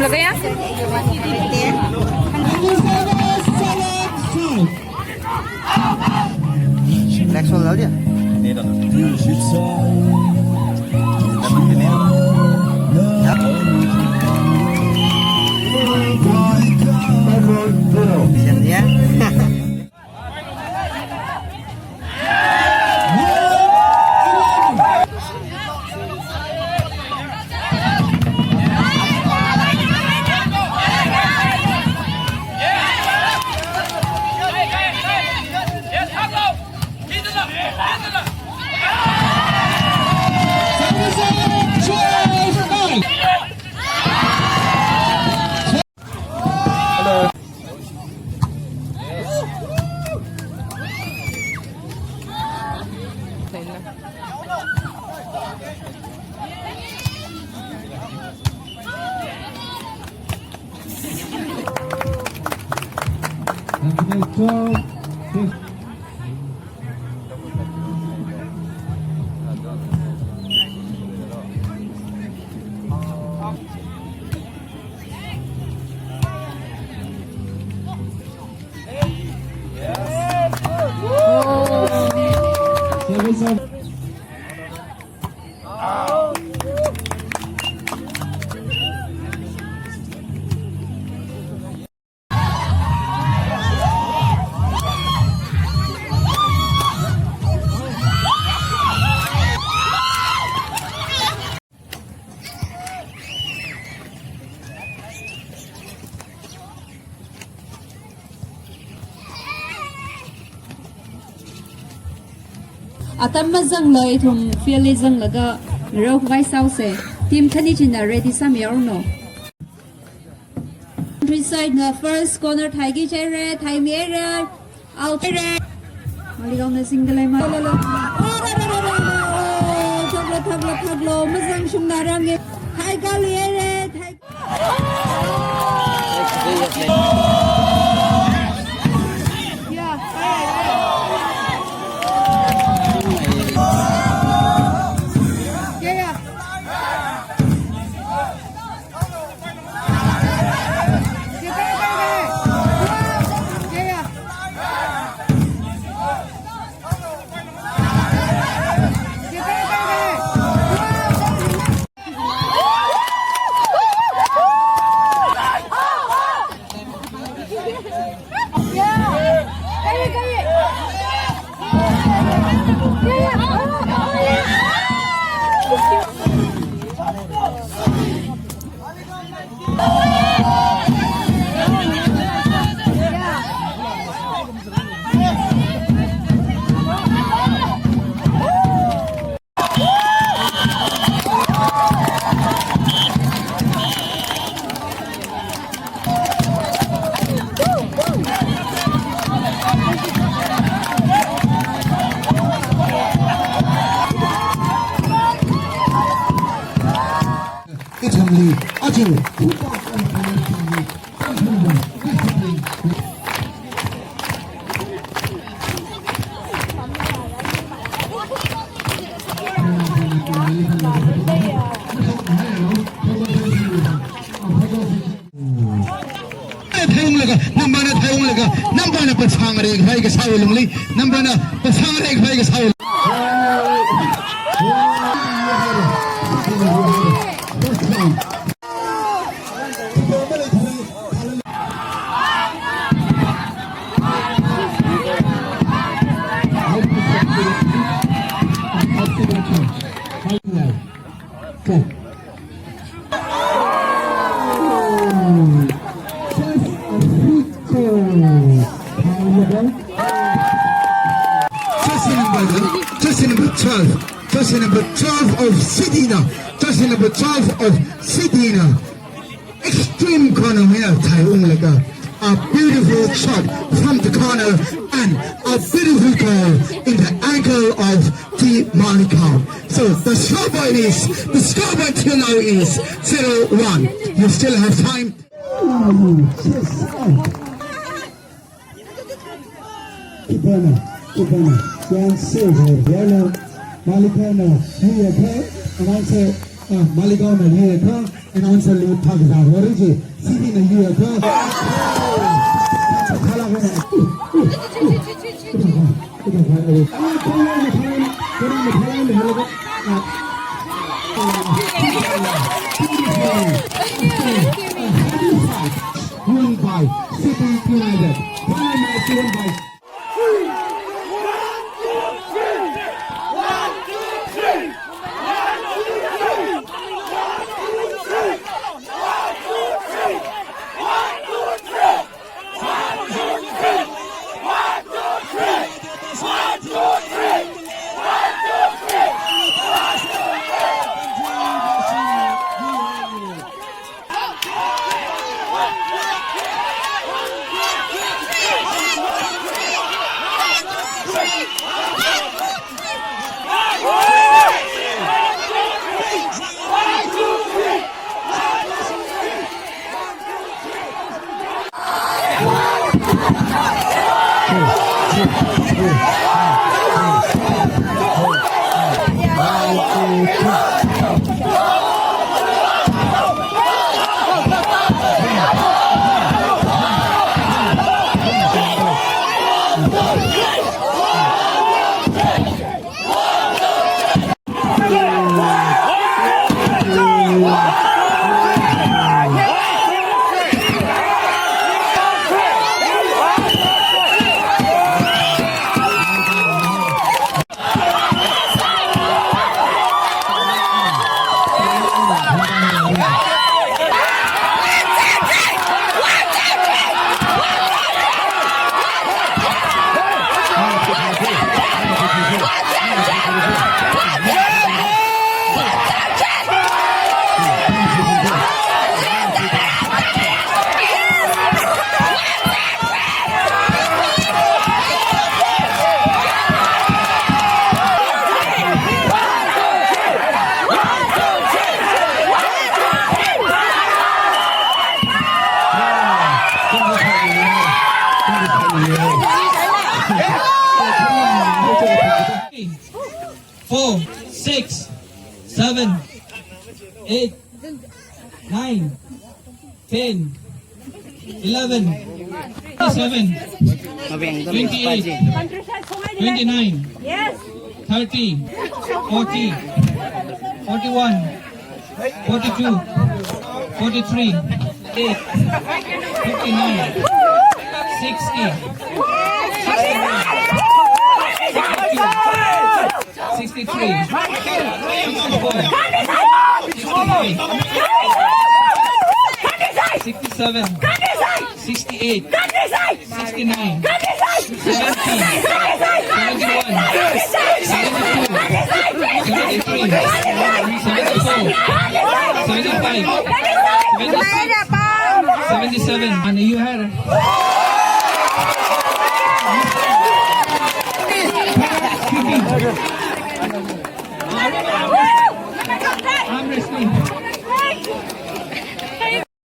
lagi ya. Lexol aja. Ini dong. Dapat ini. Ya. Sian ya. Atam mazang lo itum fili zang laga rok vai sauce team khani china ready sam yor no countryside na first corner thai gi chere thai mere out re mali gaun na single ai ma la thaglo mazang shum na rang thai ga le re thai Nambana pasang rek bhai ke saw lungli nambana pasang rek bhai ke saw Jersey number 12 of Sidina. Jersey number 12 of Sidina. Extreme corner here, Taiwan Lega. A beautiful shot from the corner and a beautiful goal in the ankle of the Malikau. So the scoreboard till now is 0-1. You still have time. Malikana, here, okay, and I say, Maligaon na year ka and answer li thagza oriji city na year ka khala ko won by City United. Final match won by Four, 6, 7, 8, 9, 10, 11, 27, 28, 29, 30, 40, 41, 42, 43, 8, 59, 60, 63, 64, 65, 67, 68, 69, 70, 71, 72, 73, 74, 75, 76, 77. Ano you had? All right.